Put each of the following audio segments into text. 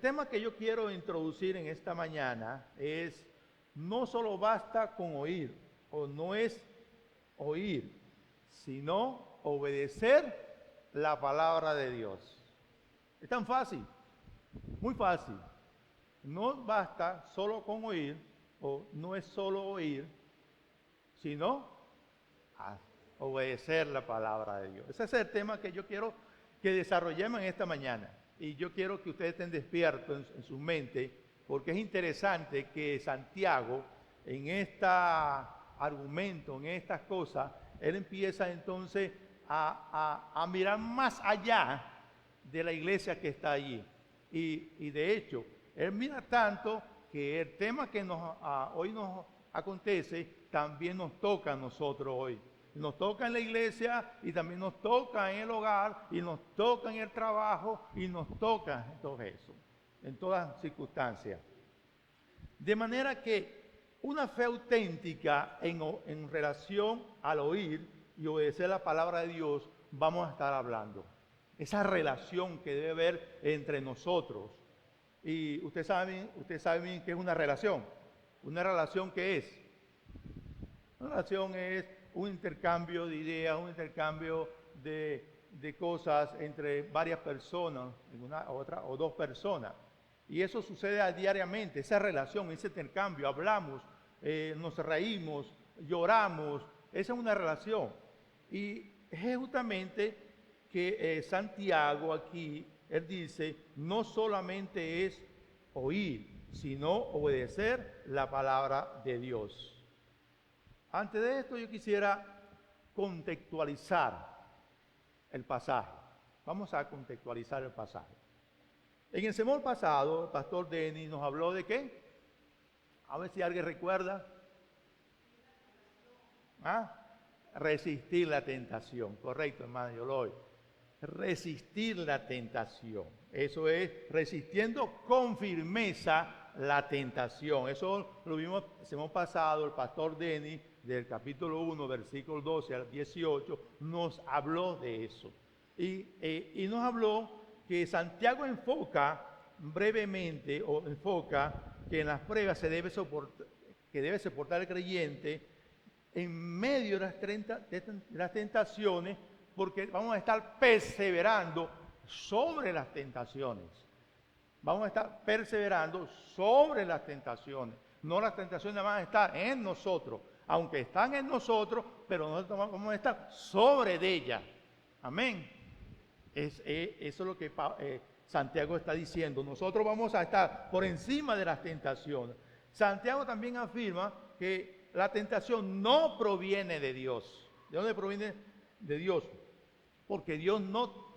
tema que yo quiero introducir en esta mañana es: no solo basta con oír, o no es oír, sino obedecer la palabra de Dios. Es tan fácil, muy fácil. No basta solo con oír, o no es solo oír, sino obedecer la palabra de Dios. Ese es el tema que yo quiero que desarrollemos en esta mañana. Y yo quiero que ustedes estén despiertos en su mente, porque es interesante que Santiago, en este argumento, en estas cosas, él empieza entonces a mirar más allá de la iglesia que está allí. Y de hecho, él mira tanto que el tema que hoy nos acontece también nos toca a nosotros hoy. Nos toca en la iglesia y también nos toca en el hogar y nos toca en el trabajo y nos toca en todo eso, en todas circunstancias. De manera que una fe auténtica en relación al oír y obedecer la palabra de Dios, vamos a estar hablando. Esa relación que debe haber entre nosotros. Y usted sabe bien qué es una relación. ¿Una relación qué es? Una relación es un intercambio de ideas, un intercambio de cosas entre varias personas, una otra o dos personas. Y eso sucede diariamente, esa relación, ese intercambio, hablamos, nos reímos, lloramos, esa es una relación. Y es justamente que Santiago aquí, él dice, no solamente es oír, sino obedecer la palabra de Dios. Antes de esto yo quisiera contextualizar el pasaje. Vamos a contextualizar el pasaje. En el sermón pasado, el pastor Denis nos habló de ¿qué? A ver si alguien recuerda. Resistir la tentación. Correcto, hermano Yoloy. Resistir la tentación. Eso es resistiendo con firmeza la tentación. Eso lo vimos el sermón pasado, el pastor Denis, del capítulo 1, versículo 12 al 18, nos habló de eso. Y nos habló que Santiago enfoca brevemente, o enfoca que en las pruebas debe soportar el creyente en medio de las tentaciones, porque vamos a estar perseverando sobre las tentaciones. Vamos a estar perseverando sobre las tentaciones. No las tentaciones van a estar en nosotros, aunque están en nosotros, pero nosotros vamos a estar sobre de ellas. Amén. Eso es lo que Santiago está diciendo. Nosotros vamos a estar por encima de las tentaciones. Santiago también afirma que la tentación no proviene de Dios. ¿De dónde proviene? De Dios. Porque Dios no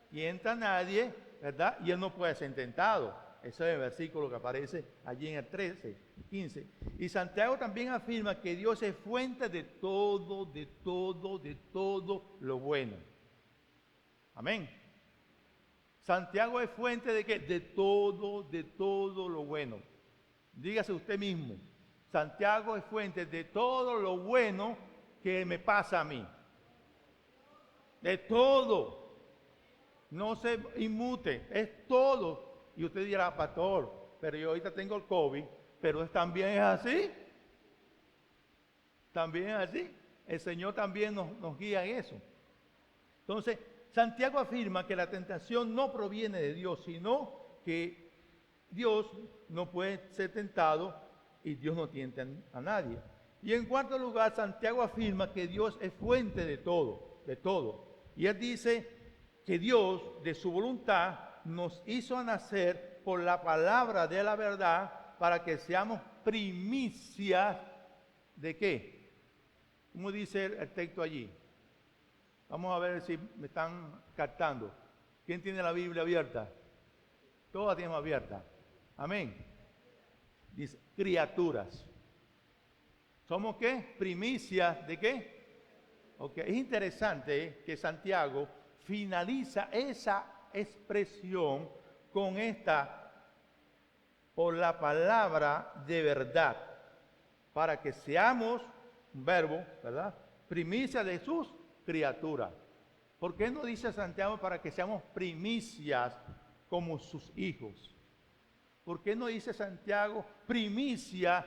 tienta a nadie, ¿verdad? Y Él no puede ser tentado. Ese es el versículo que aparece allí en el 13, 15. Y Santiago también afirma que Dios es fuente de todo lo bueno. Amén. Santiago es fuente de ¿qué? De todo lo bueno. Dígase usted mismo. Santiago es fuente de todo lo bueno que me pasa a mí. De todo. No se inmute, es todo. Y usted dirá, pastor, pero yo ahorita tengo el COVID, pero también es así. También es así. El Señor también nos guía en eso. Entonces, Santiago afirma que la tentación no proviene de Dios, sino que Dios no puede ser tentado y Dios no tienta a nadie. Y en cuarto lugar, Santiago afirma que Dios es fuente de todo. Y él dice que Dios, de su voluntad, nos hizo nacer por la palabra de la verdad para que seamos primicias ¿de qué? ¿Cómo dice el texto allí? Vamos a ver si me están captando. ¿Quién tiene la Biblia abierta? Todos la tenemos abierta. Amén. Dice, criaturas. ¿Somos qué? Primicias ¿de qué? Ok, es interesante que Santiago finaliza esa expresión con esta, por la palabra de verdad, para que seamos, un verbo, ¿verdad? Primicia de sus criaturas. ¿Por qué no dice Santiago para que seamos primicias como sus hijos? ¿Por qué no dice Santiago primicia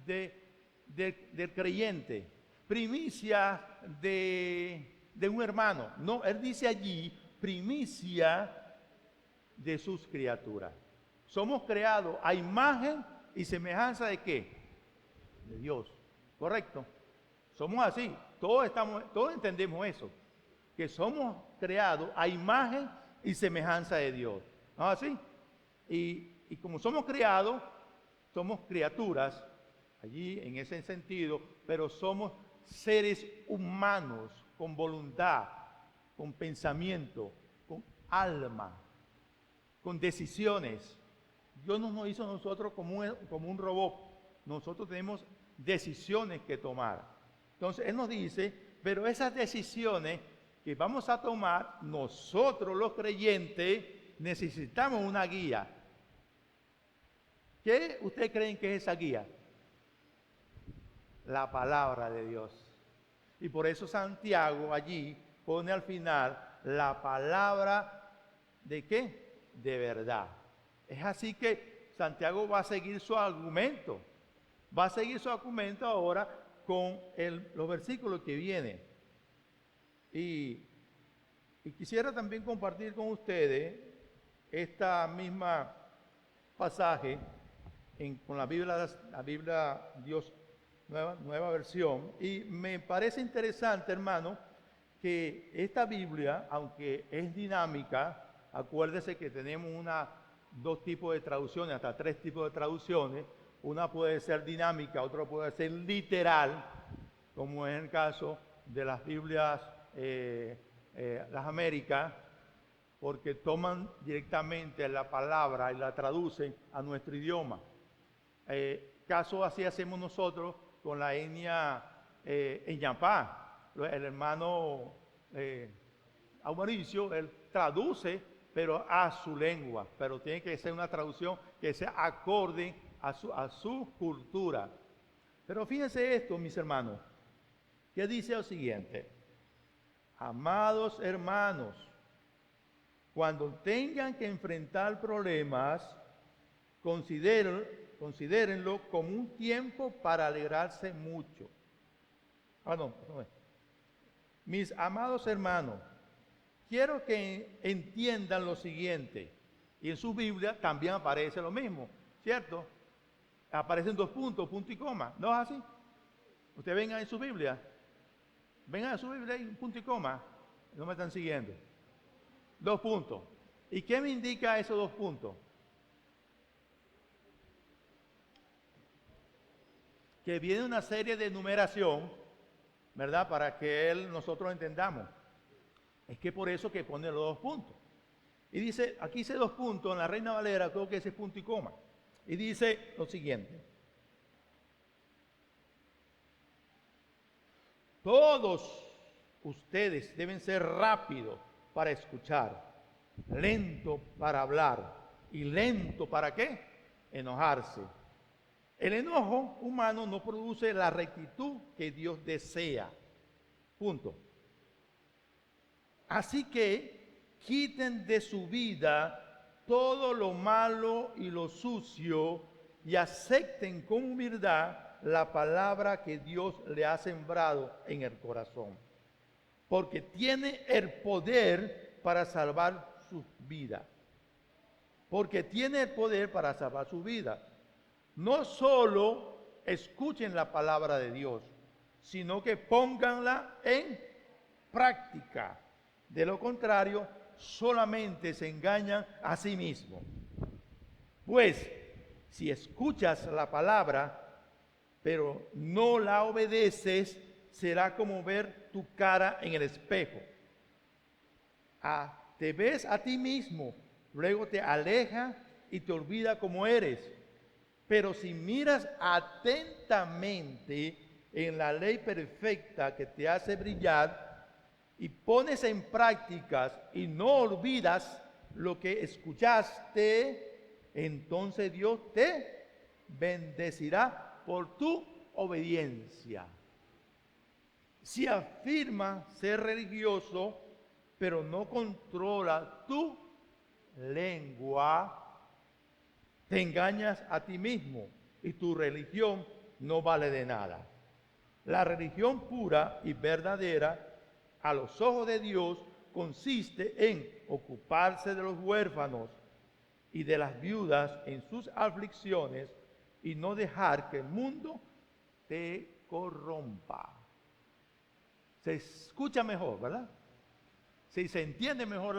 del creyente? Primicia de un hermano. No, él dice allí primicia de sus criaturas. Somos creados a imagen y semejanza de ¿qué? De Dios. ¿Correcto? Somos así. Todos entendemos eso. Que somos creados a imagen y semejanza de Dios. ¿No es así? Y como somos creados, somos criaturas, allí en ese sentido, pero somos seres humanos con voluntad, con pensamiento, con alma, con decisiones. Dios no nos hizo nosotros como un robot. Nosotros tenemos decisiones que tomar. Entonces, Él nos dice, pero esas decisiones que vamos a tomar, nosotros los creyentes necesitamos una guía. ¿Qué ustedes creen que es esa guía? La palabra de Dios. Y por eso Santiago allí pone al final la palabra ¿de qué? De verdad. Es así que Santiago va a seguir su argumento. Va a seguir su argumento ahora con los versículos que vienen. Y quisiera también compartir con ustedes esta misma pasaje con la Biblia Dios nueva versión. Y me parece interesante, hermano, que esta Biblia, aunque es dinámica, acuérdese que tenemos dos tipos de traducciones, hasta 3 tipos de traducciones. Una puede ser dinámica, otra puede ser literal, como es el caso de las Biblias, las Américas, porque toman directamente la palabra y la traducen a nuestro idioma. Caso así hacemos nosotros con la etnia Eñapá. El hermano Mauricio, él traduce, pero a su lengua, pero tiene que ser una traducción que sea acorde a su cultura. Pero fíjense esto, mis hermanos, que dice lo siguiente: amados hermanos, cuando tengan que enfrentar problemas, considérenlo como un tiempo para alegrarse mucho. Mis amados hermanos, quiero que entiendan lo siguiente, y en su Biblia también aparece lo mismo, ¿cierto? Aparecen 2 puntos, punto y coma, ¿no es así? Ustedes vengan en su Biblia, y un punto y coma, no me están siguiendo. 2 puntos. ¿Y qué me indica esos 2 puntos? Que viene una serie de numeración, ¿verdad? Para que nosotros entendamos. Es que por eso que pone los 2 puntos. Y dice, aquí dice 2 puntos, en la Reina Valera creo que ese es punto y coma. Y dice lo siguiente: todos ustedes deben ser rápidos para escuchar, lento para hablar y lento ¿para qué? Enojarse. El enojo humano no produce la rectitud que Dios desea. Punto. Así que quiten de su vida todo lo malo y lo sucio y acepten con humildad la palabra que Dios le ha sembrado en el corazón. Porque tiene el poder para salvar su vida. Porque tiene el poder para salvar su vida. No solo escuchen la palabra de Dios, sino que pónganla en práctica. De lo contrario, solamente se engañan a sí mismos. Pues, si escuchas la palabra, pero no la obedeces, será como ver tu cara en el espejo. Te ves a ti mismo, luego te aleja y te olvida cómo eres. Pero si miras atentamente en la ley perfecta que te hace brillar y pones en práctica y no olvidas lo que escuchaste, entonces Dios te bendecirá por tu obediencia. Si afirma ser religioso, pero no controla tu lengua, te engañas a ti mismo y tu religión no vale de nada. La religión pura y verdadera a los ojos de Dios consiste en ocuparse de los huérfanos y de las viudas en sus aflicciones y no dejar que el mundo te corrompa. Se escucha mejor, ¿verdad? Se entiende mejor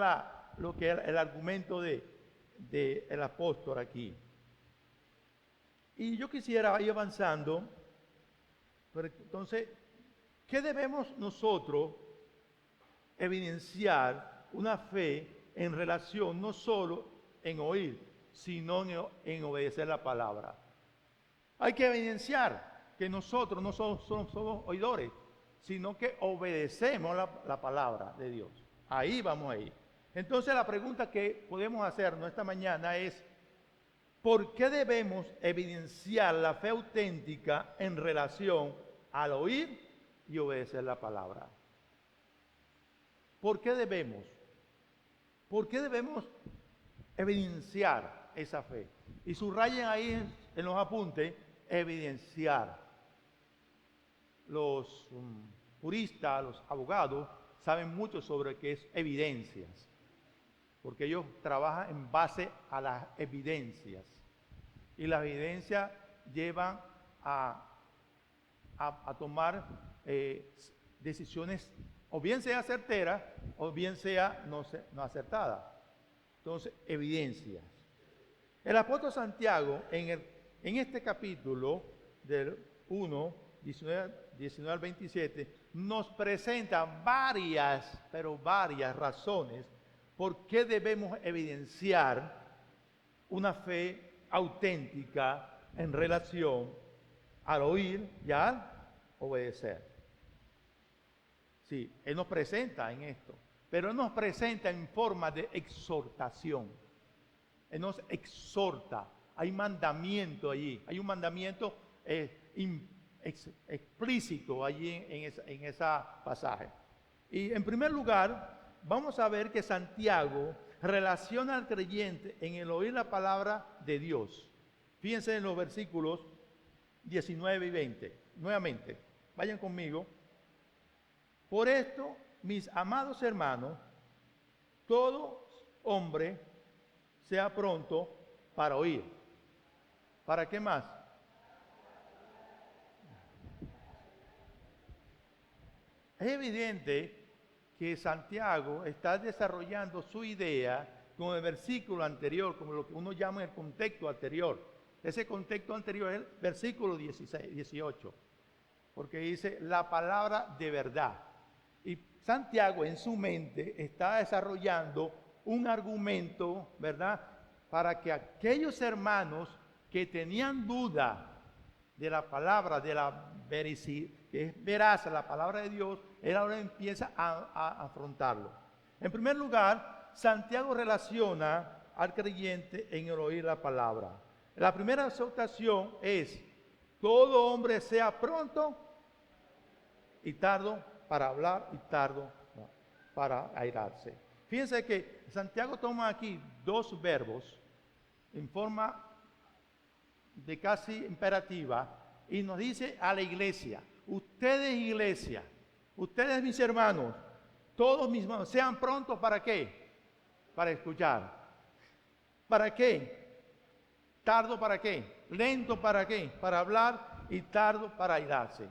lo que es el argumento del apóstol aquí. Y yo quisiera ir avanzando, pero entonces, ¿qué debemos nosotros evidenciar una fe en relación no solo en oír, sino en obedecer la palabra? Hay que evidenciar que nosotros no somos oidores, sino que obedecemos la palabra de Dios. Ahí vamos a ir. Entonces la pregunta que podemos hacernos esta mañana es, ¿por qué debemos evidenciar la fe auténtica en relación al oír y obedecer la palabra? ¿Por qué debemos? ¿Por qué debemos evidenciar esa fe? Y subrayen ahí en los apuntes, evidenciar. Los juristas, los abogados, saben mucho sobre qué es evidencias, porque ellos trabajan en base a las evidencias. Y las evidencias llevan a tomar decisiones, o bien sea certeras, o bien sea no acertadas. Entonces, evidencias. El apóstol Santiago, en este capítulo del 1, 19 al 27, nos presenta varias razones por qué debemos evidenciar una fe auténtica en relación al oír y al obedecer. Sí, Él nos presenta en esto, pero Él nos presenta en forma de exhortación. Él nos exhorta, hay mandamiento allí, hay un mandamiento explícito allí en esa pasaje. Y en primer lugar, vamos a ver que Santiago relaciona al creyente en el oír la palabra de Dios. Fíjense en los versículos 19 y 20. Nuevamente, vayan conmigo. Por esto, mis amados hermanos, todo hombre sea pronto para oír. ¿Para qué más? Es evidente que Santiago está desarrollando su idea con el versículo anterior, como lo que uno llama el contexto anterior. Ese contexto anterior es el versículo 18, porque dice la palabra de verdad. Y Santiago en su mente está desarrollando un argumento, ¿verdad?, para que aquellos hermanos que tenían duda de la palabra, de la veracidad, que es veraz la palabra de Dios, él ahora empieza a afrontarlo. En primer lugar, Santiago relaciona al creyente en el oír la palabra. La primera exhortación es, todo hombre sea pronto y tardo para hablar y tardo para airarse. Fíjense que Santiago toma aquí dos verbos en forma de casi imperativa y nos dice a la iglesia, ustedes iglesia, ustedes mis hermanos, todos mis hermanos, sean prontos ¿para qué? Para escuchar. ¿Para qué? ¿Tardo para qué? ¿Lento para qué? Para hablar y tardo para airarse.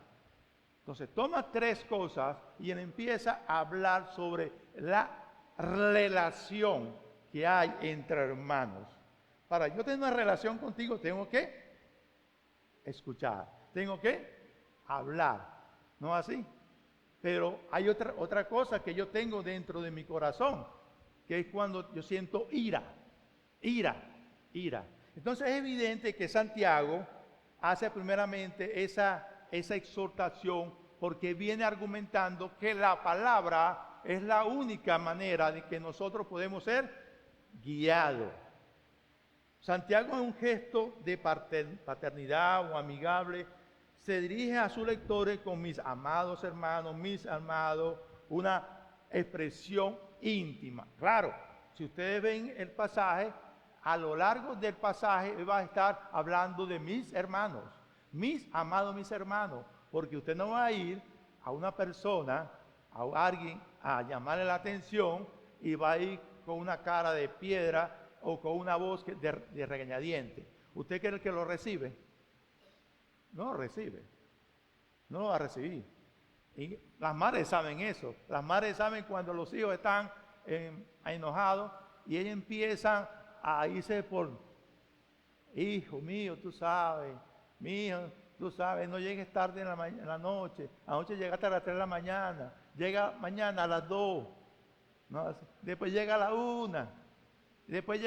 Entonces toma tres cosas y él empieza a hablar sobre la relación que hay entre hermanos. Para yo tener una relación contigo tengo que escuchar, tengo que hablar, ¿no así? Pero hay otra cosa que yo tengo dentro de mi corazón, que es cuando yo siento ira. Entonces es evidente que Santiago hace primeramente esa exhortación porque viene argumentando que la palabra es la única manera de que nosotros podemos ser guiados. Santiago en un gesto de paternidad o amigable se dirige a sus lectores con mis amados hermanos, mis amados, una expresión íntima. Claro, si ustedes ven el pasaje, a lo largo del pasaje él va a estar hablando de mis hermanos, mis amados mis hermanos, porque usted no va a ir a una persona, a alguien, a llamarle la atención y va a ir con una cara de piedra o con una voz de regañadiente. ¿Usted cree que lo recibe? No lo recibe, no lo va a recibir. Y las madres saben eso, las madres saben cuando los hijos están enojados y ellos empiezan a irse por, hijo mío, tú sabes, mi hijo, tú sabes, no llegues tarde en la noche, anoche llegaste a las 3 de la mañana, llega mañana a las 2, ¿no? Después llega a la 1, después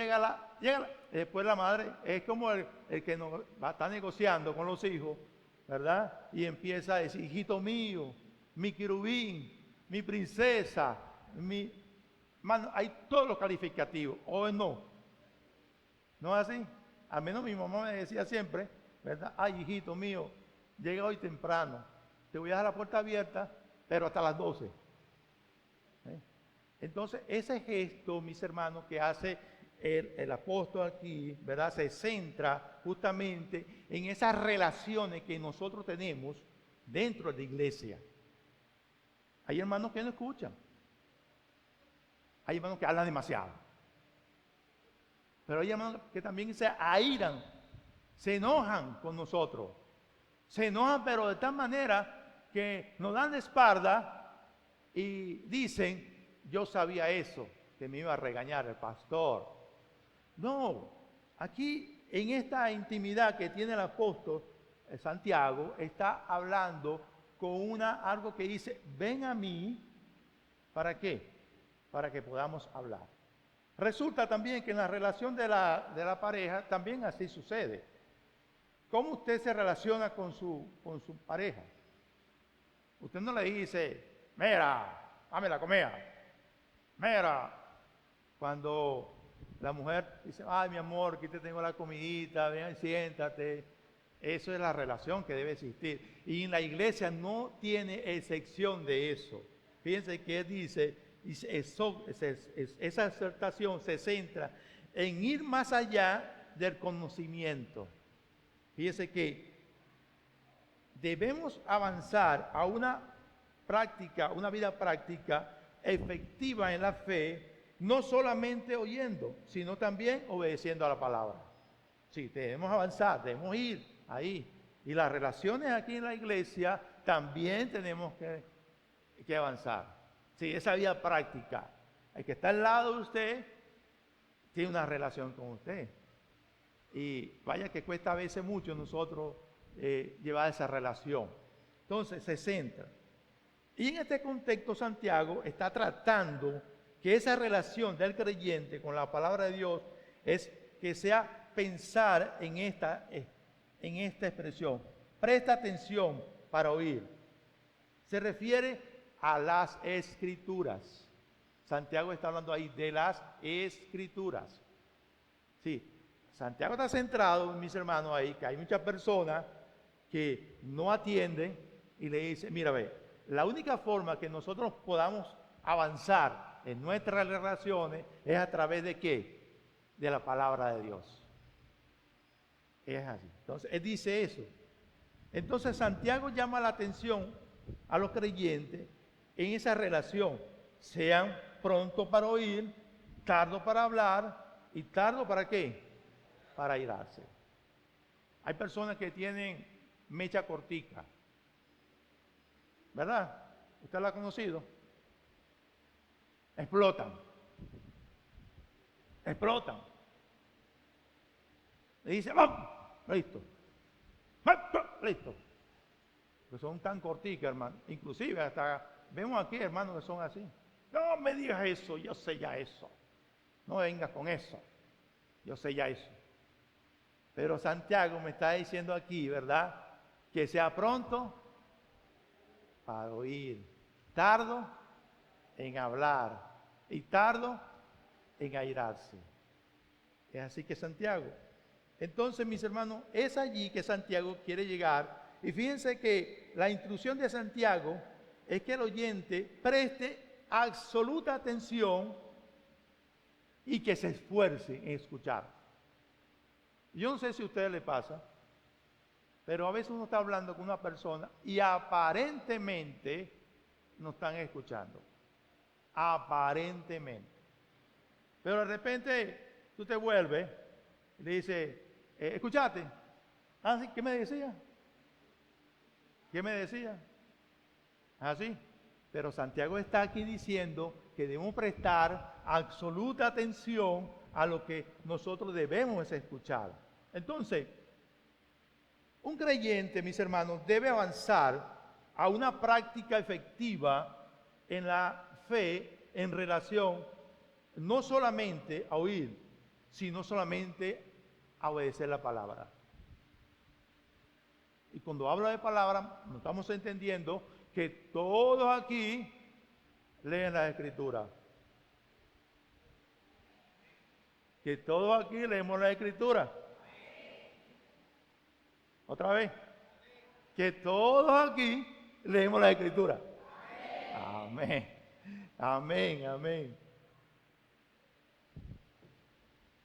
después la madre es como el que está negociando con los hijos, ¿verdad? Y empieza a decir, hijito mío, mi querubín, mi princesa, hay todos los calificativos, ¿o no? ¿No es así? Al menos mi mamá me decía siempre, ¿verdad? Ay, hijito mío, llega hoy temprano, te voy a dejar la puerta abierta, pero hasta las 12. Entonces, ese gesto, mis hermanos, que hace el apóstol aquí, ¿verdad? Se centra justamente en esas relaciones que nosotros tenemos dentro de la iglesia. Hay hermanos que no escuchan. Hay hermanos que hablan demasiado. Pero hay hermanos que también se airan, se enojan con nosotros. Se enojan, pero de tal manera que nos dan la espalda y dicen, yo sabía eso, que me iba a regañar el pastor. No, aquí en esta intimidad que tiene el apóstol Santiago, está hablando con algo que dice, ven a mí, ¿para qué? Para que podamos hablar. Resulta también que en la relación de la pareja también así sucede. ¿Cómo usted se relaciona con su pareja? Usted no le dice, mira, dame la comida. Mira, cuando la mujer dice, ay, mi amor, aquí te tengo la comidita, ven, siéntate. Eso es la relación que debe existir. Y en la iglesia no tiene excepción de eso. Fíjense que dice, esa exhortación se centra en ir más allá del conocimiento. Fíjense que debemos avanzar a una vida práctica efectiva en la fe, no solamente oyendo, sino también obedeciendo a la palabra. Sí, debemos avanzar, debemos ir ahí. Y las relaciones aquí en la iglesia también tenemos que avanzar. Sí, esa vida práctica. El que está al lado de usted tiene una relación con usted. Y vaya que cuesta a veces mucho nosotros llevar esa relación. Entonces se centra. Y en este contexto Santiago está tratando que esa relación del creyente con la palabra de Dios es que sea pensar en esta expresión. Presta atención para oír. Se refiere a las escrituras. Santiago está hablando ahí de las escrituras. Sí, Santiago está centrado, mis hermanos, ahí, que hay muchas personas que no atienden y le dicen, mira, ve, la única forma que nosotros podamos avanzar en nuestras relaciones es a través de ¿qué? De la palabra de Dios. Es así. Entonces, él dice eso. Entonces, Santiago llama la atención a los creyentes en esa relación. Sean prontos para oír, tardos para hablar y tardos para ¿qué? Para airarse. Hay personas que tienen mecha cortica, ¿verdad? ¿Usted la ha conocido? Explotan. Le dice, ¡vamos! Listo. Listo. Que son tan corticas, hermano. Inclusive hasta vemos aquí hermanos que son así. No me digas eso, yo sé ya eso. No vengas con eso. Yo sé ya eso. Pero Santiago me está diciendo aquí, ¿verdad? Que sea pronto para oír, tardo en hablar y tardo en airarse. Es así que Santiago. Entonces, mis hermanos, es allí que Santiago quiere llegar. Y fíjense que la instrucción de Santiago es que el oyente preste absoluta atención y que se esfuerce en escuchar. Yo no sé si a ustedes les pasa, pero a veces uno está hablando con una persona y aparentemente no están escuchando. Aparentemente. Pero de repente tú te vuelves y le dices, ¿escuchaste? Ah, sí, ¿qué me decía? ¿Qué me decía? Así. Pero Santiago está aquí diciendo que debemos prestar absoluta atención a lo que nosotros debemos escuchar. Entonces, un creyente, mis hermanos, debe avanzar a una práctica efectiva en la fe en relación no solamente a oír, sino solamente a obedecer la palabra. Y cuando hablo de palabra, nos estamos entendiendo que todos aquí leen la Escritura. Que todos aquí leemos la Escritura. Otra vez. Que todos aquí leemos la Escritura. Amén. Amén, amén.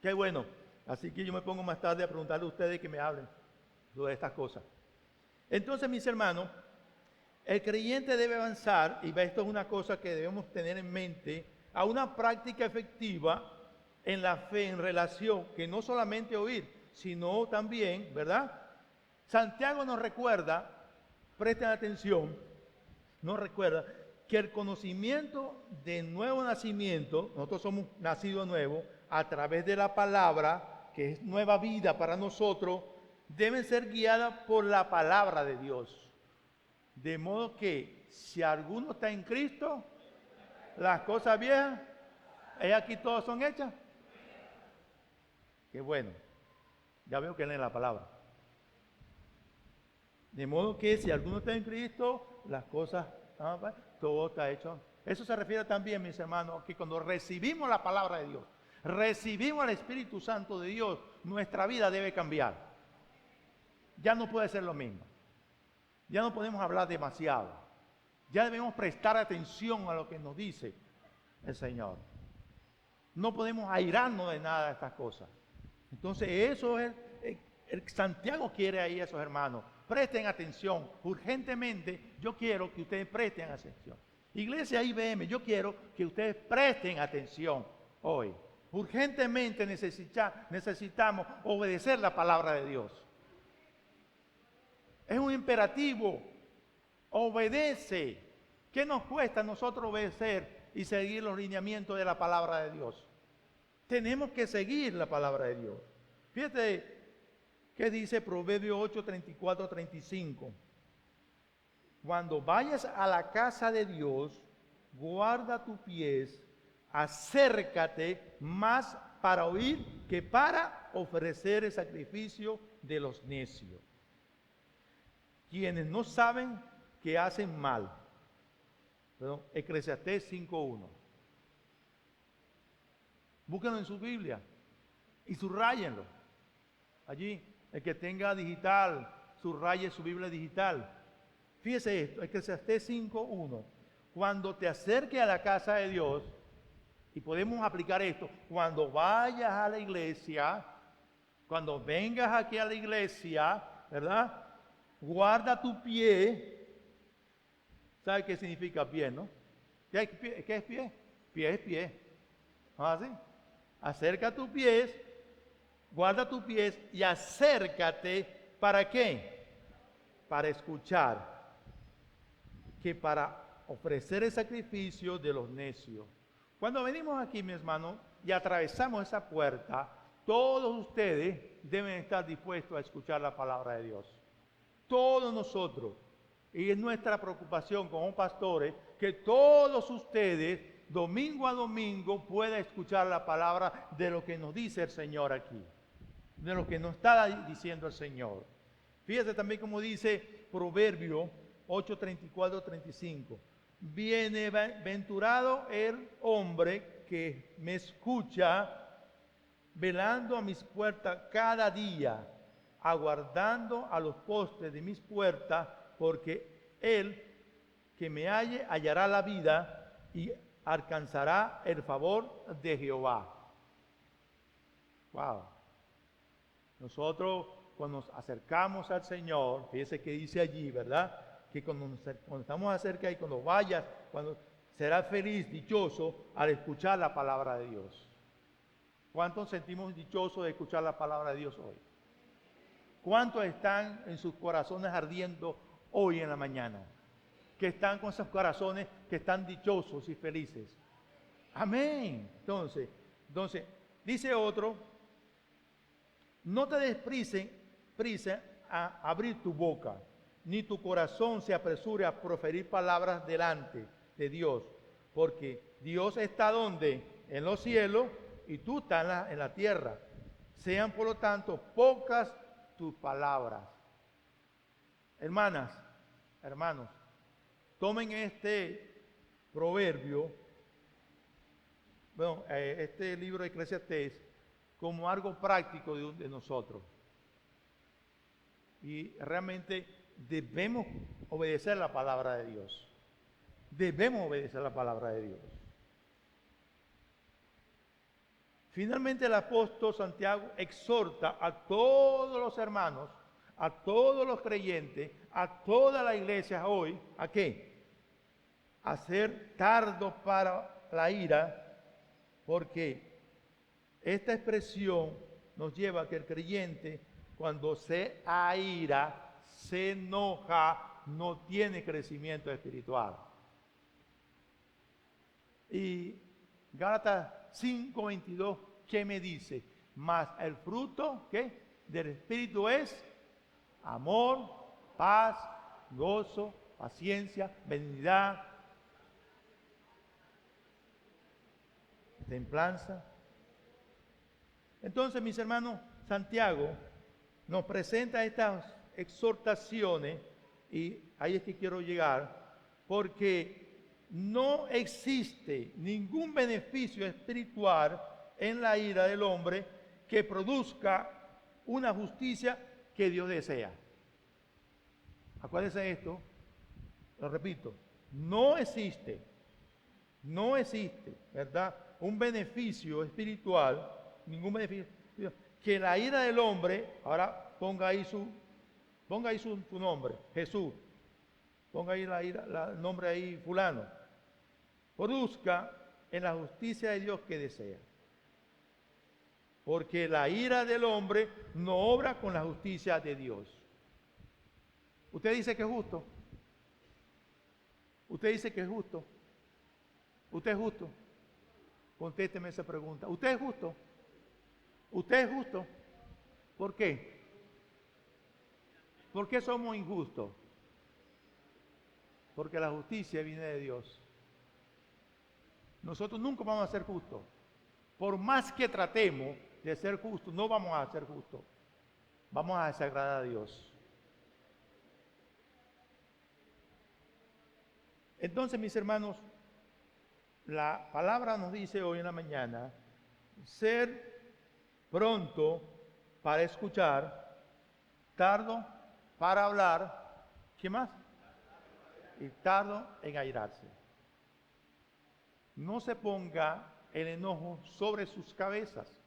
Qué bueno. Así que yo me pongo más tarde a preguntarle a ustedes que me hablen sobre estas cosas. Entonces, mis hermanos, el creyente debe avanzar, y esto es una cosa que debemos tener en mente, a una práctica efectiva en la fe en relación, que no solamente oír, sino también, ¿verdad? Santiago nos recuerda, presten atención, nos recuerda que el conocimiento del nuevo nacimiento, nosotros somos nacidos nuevos, a través de la palabra, que es nueva vida para nosotros, deben ser guiadas por la palabra de Dios. De modo que si alguno está en Cristo, las cosas viejas, aquí todas son hechas. Qué bueno. Ya veo que leen la palabra. De modo que si alguno está en Cristo, las cosas, todo está hecho. Eso se refiere también, mis hermanos, que cuando recibimos la palabra de Dios, recibimos el Espíritu Santo de Dios, nuestra vida debe cambiar. Ya no puede ser lo mismo. Ya no podemos hablar demasiado. Ya debemos prestar atención a lo que nos dice el Señor. No podemos airarnos de nada de estas cosas. Entonces eso es, el Santiago quiere ahí a esos hermanos. Presten atención. Urgentemente yo quiero que ustedes presten atención. Iglesia IBM, yo quiero que ustedes presten atención hoy. Urgentemente necesitamos obedecer la palabra de Dios. Es un imperativo. Obedece. ¿Qué nos cuesta a nosotros obedecer y seguir los lineamientos de la palabra de Dios? Tenemos que seguir la palabra de Dios. Fíjate qué dice Proverbios 8, 34, 35. Cuando vayas a la casa de Dios, guarda tus pies, acércate más para oír que para ofrecer el sacrificio de los necios, quienes no saben que hacen mal. Perdón, Eclesiastés 5:1. Búsquenlo en su Biblia y subrayenlo. Allí, el que tenga digital, subraye su Biblia digital. Fíjese esto, Eclesiastés 5:1. Cuando te acerques a la casa de Dios, y podemos aplicar esto, cuando vayas a la iglesia, cuando vengas aquí a la iglesia, ¿verdad? Guarda tu pie. ¿Sabe qué significa pie, no? ¿Qué es pie? Pie es pie. ¿No es así? Acerca tus pies, guarda tus pies y acércate. ¿Para qué? Para escuchar. Que para ofrecer el sacrificio de los necios. Cuando venimos aquí, mi hermano, y atravesamos esa puerta, todos ustedes deben estar dispuestos a escuchar la palabra de Dios. Todos nosotros. Y es nuestra preocupación como pastores que todos ustedes, domingo a domingo, puedan escuchar la palabra de lo que nos dice el Señor aquí. De lo que nos está diciendo el Señor. Fíjate también como dice Proverbio 8, 34, 35. Bienaventurado el hombre que me escucha, velando a mis puertas cada día, aguardando a los postes de mis puertas, porque él que me halle hallará la vida y alcanzará el favor de Jehová. Wow. Nosotros cuando nos acercamos al Señor, fíjese que dice allí, ¿verdad? Que cuando estamos acerca y cuando vayas, cuando serás feliz, dichoso al escuchar la palabra de Dios. ¿Cuántos sentimos dichosos de escuchar la palabra de Dios hoy? ¿Cuántos están en sus corazones ardiendo hoy en la mañana? Que están con esos corazones que están dichosos y felices. Amén. Entonces, dice otro, no te des prisa a abrir tu boca, ni tu corazón se apresure a proferir palabras delante de Dios, porque Dios está donde, en los cielos, y tú estás en la tierra. Sean por lo tanto pocas tus palabras. Hermanas, hermanos, tomen este proverbio, este libro de Eclesiastés, como algo práctico de nosotros. Y realmente debemos obedecer la palabra de Dios. Debemos obedecer la palabra de Dios. Finalmente el apóstol Santiago exhorta a todos los hermanos, a todos los creyentes, a toda la iglesia hoy, ¿a qué? A ser tardos para la ira, porque esta expresión nos lleva a que el creyente, cuando se aira, se enoja, no tiene crecimiento espiritual. Y Gálatas 5:22, ¿qué me dice? Mas el fruto, ¿qué? Del Espíritu es amor, paz, gozo, paciencia, benignidad, templanza. Entonces, mis hermanos, Santiago nos presenta estas exhortaciones, y ahí es que quiero llegar, porque no existe ningún beneficio espiritual en la ira del hombre que produzca una justicia que Dios desea. Acuérdense de esto, lo repito, no existe, ¿verdad? Un beneficio espiritual, ningún beneficio que la ira del hombre, ahora ponga ahí su nombre, Jesús, ponga ahí el nombre ahí, fulano, produzca en la justicia de Dios que desea. Porque la ira del hombre no obra con la justicia de Dios. ¿Usted dice que es justo? ¿Usted dice que es justo? ¿Usted es justo? Contésteme esa pregunta. ¿Usted es justo? ¿Usted es justo? ¿Por qué? ¿Por qué somos injustos? Porque la justicia viene de Dios. Nosotros nunca vamos a ser justos. Por más que tratemos de ser justos, no vamos a ser justos. Vamos a desagradar a Dios. Entonces, mis hermanos, la palabra nos dice hoy en la mañana, ser pronto para escuchar, tardo para hablar, ¿qué más? Y tardo en airarse. No se ponga el enojo sobre sus cabezas.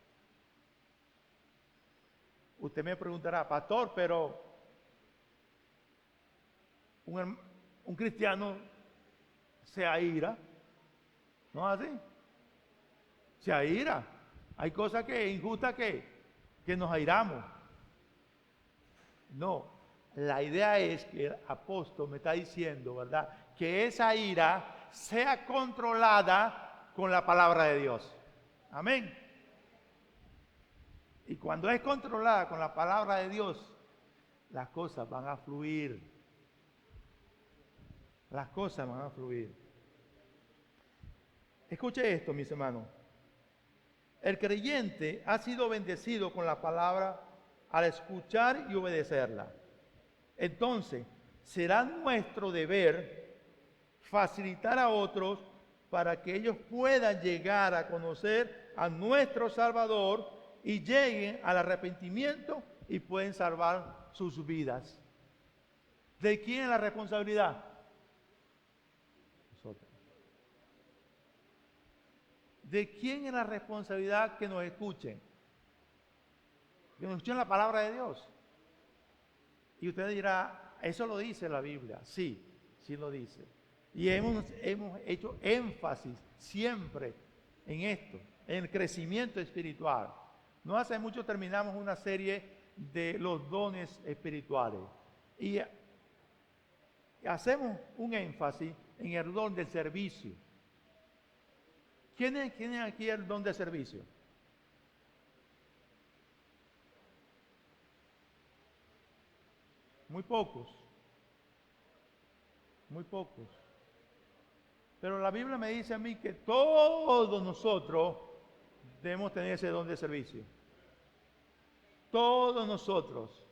Usted me preguntará, pastor, pero un cristiano se aira, ¿no es así? Se aira. Hay cosas injustas que nos airamos. No, la idea es que el apóstol me está diciendo, ¿verdad? Que esa ira sea controlada con la palabra de Dios. Amén. Y cuando es controlada con la palabra de Dios, las cosas van a fluir. Las cosas van a fluir. Escuche esto, mis hermanos. El creyente ha sido bendecido con la palabra al escuchar y obedecerla. Entonces, será nuestro deber facilitar a otros para que ellos puedan llegar a conocer a nuestro Salvador y lleguen al arrepentimiento y pueden salvar sus vidas. ¿De quién es la responsabilidad? Nosotros. ¿De quién es la responsabilidad que nos escuchen? que nos escuchen la palabra de Dios. Y usted dirá, ¿eso lo dice la Biblia? Sí, sí lo dice. Y hemos hecho énfasis siempre en esto, en el crecimiento espiritual. No hace mucho terminamos una serie de los dones espirituales. Y hacemos un énfasis en el don del servicio. ¿Quién es aquí el don de servicio? Muy pocos. Muy pocos. Pero la Biblia me dice a mí que todos nosotros debemos tener ese don de servicio. Todos nosotros.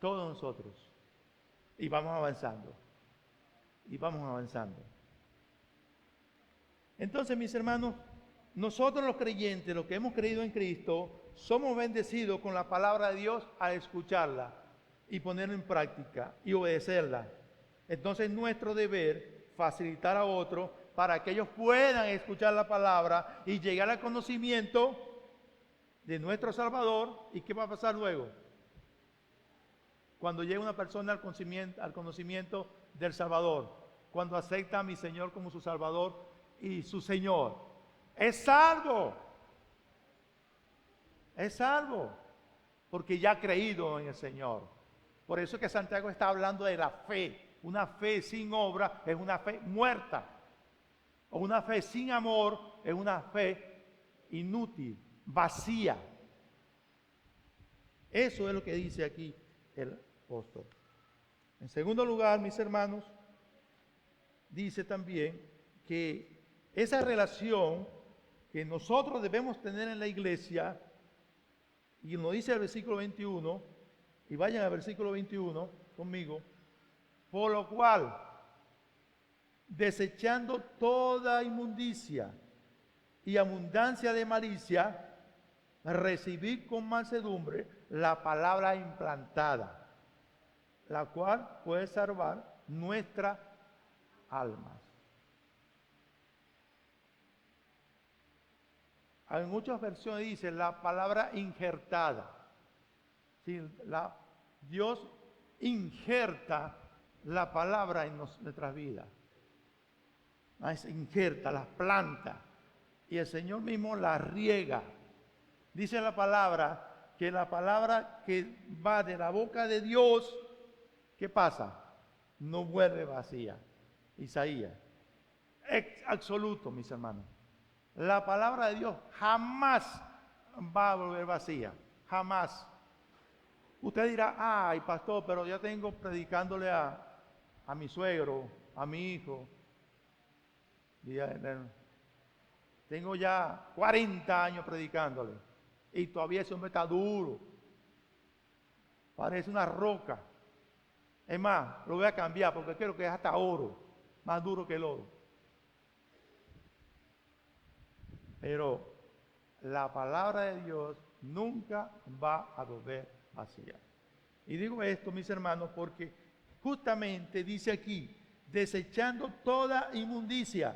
Todos nosotros. Y vamos avanzando. Y vamos avanzando. Entonces, mis hermanos, nosotros los creyentes, los que hemos creído en Cristo, somos bendecidos con la palabra de Dios al escucharla y ponerla en práctica y obedecerla. Entonces es nuestro deber facilitar a otros para que ellos puedan escuchar la palabra y llegar al conocimiento de nuestro Salvador. ¿Y qué va a pasar luego? Cuando llegue una persona al conocimiento del Salvador, cuando acepta a mi Señor como su Salvador y su Señor, es salvo. Es salvo, porque ya ha creído en el Señor. Por eso es que Santiago está hablando de la fe. Una fe sin obra es una fe muerta. O una fe sin amor es una fe inútil, vacía. Eso es lo que dice aquí el apóstol. En segundo lugar, mis hermanos, dice también que esa relación que nosotros debemos tener en la iglesia, y nos dice el versículo 21, y vayan al versículo 21 conmigo, por lo cual, desechando toda inmundicia y abundancia de malicia, recibid con mansedumbre la palabra implantada, la cual puede salvar nuestras almas. En muchas versiones dice la palabra injertada. Sí, Dios injerta la palabra en nuestras vidas. Las injerta, las planta. Y el Señor mismo la riega. Dice la palabra que la palabra que va de la boca de Dios, ¿qué pasa? No vuelve vacía. Isaías. Absoluto, mis hermanos. La palabra de Dios jamás va a volver vacía. Jamás. Usted dirá, ay, pastor, pero ya tengo predicándole a mi suegro, a mi hijo. Tengo ya 40 años predicándole. Y todavía ese hombre está duro. Parece una roca. Es más, lo voy a cambiar porque quiero que es hasta oro. Más duro que el oro. Pero la palabra de Dios nunca va a volver vacía. Y digo esto, mis hermanos, porque justamente dice aquí, desechando toda inmundicia.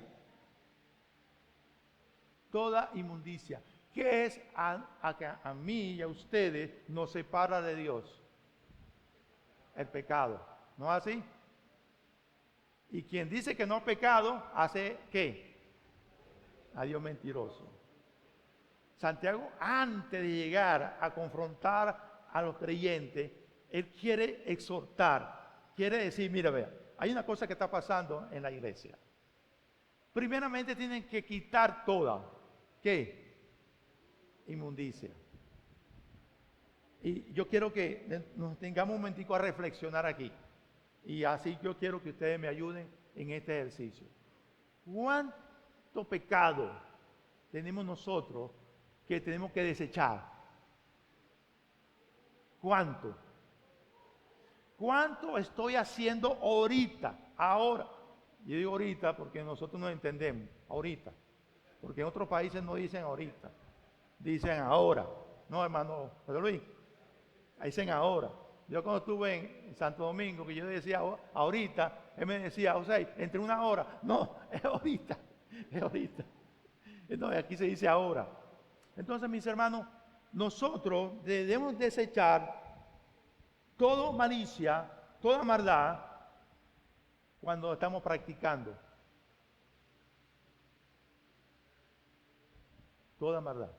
Toda inmundicia. ¿Qué es a mí y a ustedes nos separa de Dios? El pecado. ¿No es así? Y quien dice que no ha pecado, ¿hace qué? A Dios mentiroso. Santiago, antes de llegar a confrontar a los creyentes, él quiere exhortar, quiere decir, mira, vea, hay una cosa que está pasando en la iglesia. Primeramente tienen que quitar toda, ¿qué? Inmundicia. Y yo quiero que nos tengamos un momentico a reflexionar aquí. Y así yo quiero que ustedes me ayuden en este ejercicio. ¿Cuánto pecado tenemos nosotros que tenemos que desechar? ¿Cuánto? ¿Cuánto estoy haciendo ahorita? Ahora. Yo digo ahorita porque nosotros no entendemos. Ahorita. Porque en otros países no dicen ahorita. Dicen ahora. No, hermano Pedro Luis. Dicen ahora. Yo cuando estuve en Santo Domingo, que yo decía ahorita, él me decía, José, entre una hora. No, es ahorita. Es ahorita. Entonces aquí se dice ahora. Entonces, mis hermanos, nosotros debemos desechar toda malicia, toda maldad cuando estamos practicando. Toda maldad.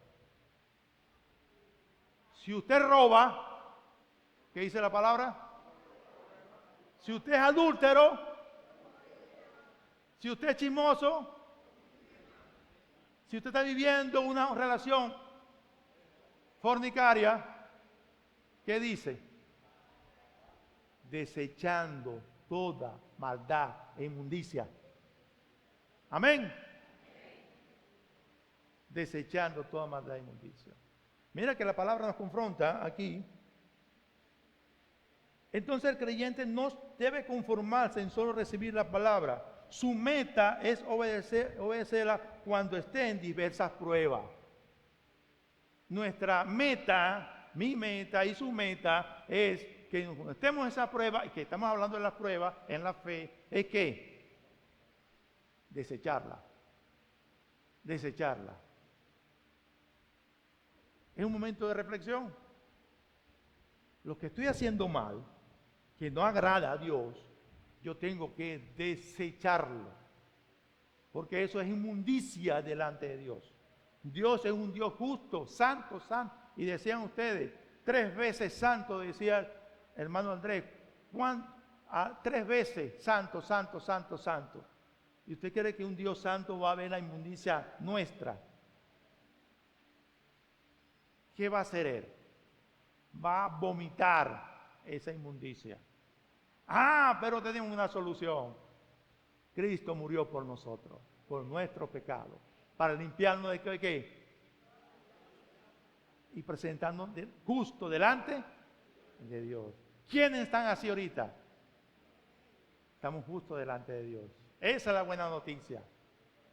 Si usted roba, ¿qué dice la palabra? Si usted es adúltero, si usted es chismoso, si usted está viviendo una relación fornicaria, ¿qué dice? Desechando toda maldad e inmundicia. Amén. Desechando toda maldad e inmundicia. Mira que la palabra nos confronta aquí. Entonces el creyente no debe conformarse en solo recibir la palabra. Su meta es obedecerla cuando esté en diversas pruebas. Nuestra meta, mi meta y su meta es que cuando estemos en esa prueba, y que estamos hablando de las pruebas en la fe, es que desecharla. Desecharla. Es un momento de reflexión. Lo que estoy haciendo mal, que no agrada a Dios, yo tengo que desecharlo. Porque eso es inmundicia delante de Dios. Dios es un Dios justo, santo, santo. Y decían ustedes, 3 veces santo, decía el hermano Andrés. 3 veces santo, santo, santo, santo. ¿Y usted cree que un Dios santo va a ver la inmundicia nuestra? ¿Qué va a hacer Él? Va a vomitar esa inmundicia. Pero tenemos una solución. Cristo murió por nosotros, por nuestro pecado, para limpiarnos de qué. Y presentarnos justo delante de Dios. ¿Quiénes están así ahorita? Estamos justo delante de Dios. Esa es la buena noticia.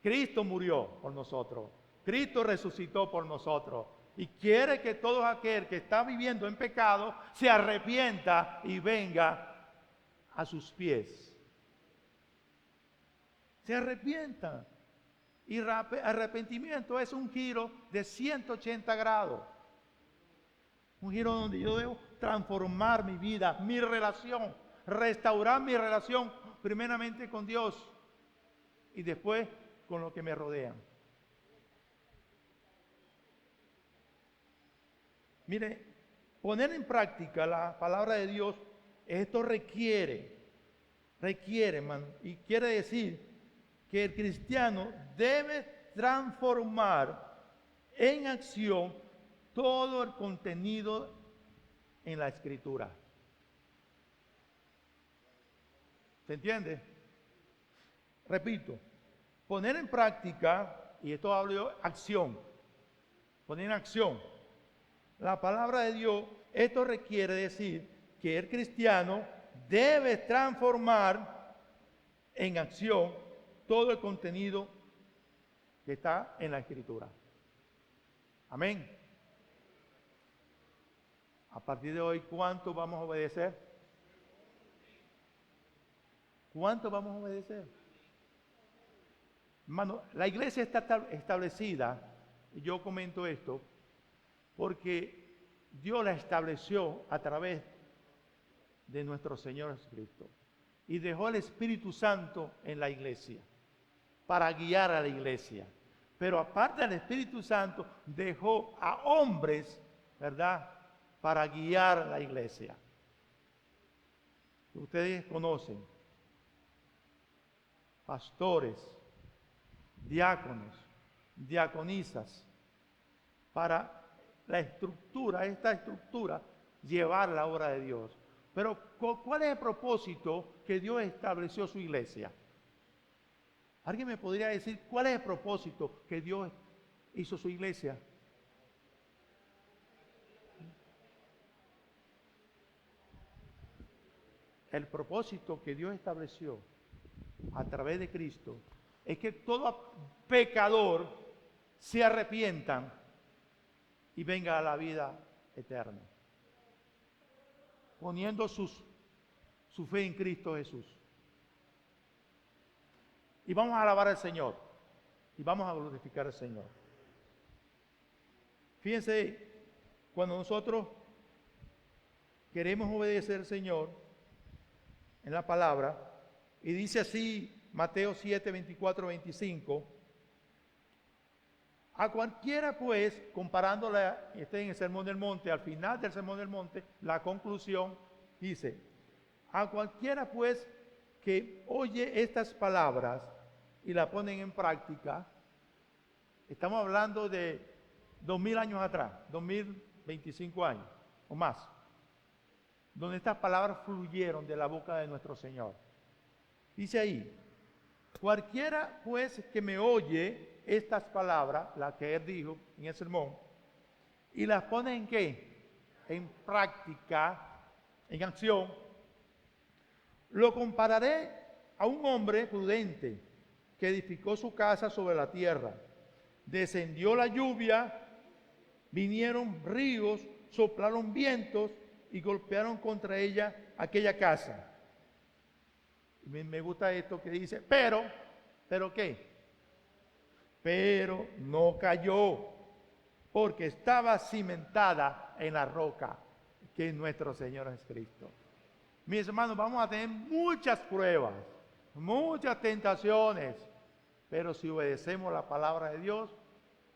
Cristo murió por nosotros. Cristo resucitó por nosotros. Y quiere que todo aquel que está viviendo en pecado se arrepienta y venga a sus pies. Se arrepienta. Y arrepentimiento es un giro de 180 grados. Un giro donde yo debo transformar mi vida, mi relación, restaurar mi relación primeramente con Dios y después con lo que me rodean. Mire, poner en práctica la palabra de Dios, esto requiere, hermano, y quiere decir que el cristiano debe transformar en acción todo el contenido en la Escritura. ¿Se entiende? Repito, poner en práctica, y esto hablo de acción, poner en acción la palabra de Dios, esto requiere decir que el cristiano debe transformar en acción todo el contenido que está en la Escritura. Amén. A partir de hoy, ¿cuánto vamos a obedecer? ¿Cuánto vamos a obedecer? Hermano, la iglesia está establecida, y yo comento esto, porque Dios la estableció a través de nuestro Señor Jesucristo. Y dejó el Espíritu Santo en la iglesia, para guiar a la iglesia. Pero aparte del Espíritu Santo, dejó a hombres, ¿verdad?, para guiar a la iglesia. Ustedes conocen pastores, diáconos, diaconisas, para esta estructura, llevar la obra de Dios. Pero ¿cuál es el propósito que Dios estableció su iglesia? ¿Alguien me podría decir cuál es el propósito que Dios hizo su iglesia? El propósito que Dios estableció a través de Cristo es que todo pecador se arrepientan y venga a la vida eterna, poniendo su fe en Cristo Jesús. Y vamos a alabar al Señor y vamos a glorificar al Señor. Fíjense, cuando nosotros queremos obedecer al Señor en la palabra, y dice así Mateo 7, 24, 25, a cualquiera pues, comparándola, en el Sermón del Monte, al final del Sermón del Monte, la conclusión dice, a cualquiera pues que oye estas palabras y la ponen en práctica, estamos hablando de 2000 años atrás, 2025 años o más, donde estas palabras fluyeron de la boca de nuestro Señor. Dice ahí, cualquiera pues que me oye estas palabras, las que Él dijo en el sermón, y las pone en ¿qué? En práctica, en acción, lo compararé a un hombre prudente que edificó su casa sobre la tierra. Descendió la lluvia, vinieron ríos, soplaron vientos y golpearon contra ella aquella casa. Me gusta esto que dice, ¿pero qué? Pero no cayó, porque estaba cimentada en la roca, que es nuestro Señor Jesucristo. Mis hermanos, vamos a tener muchas pruebas, muchas tentaciones, pero si obedecemos la palabra de Dios,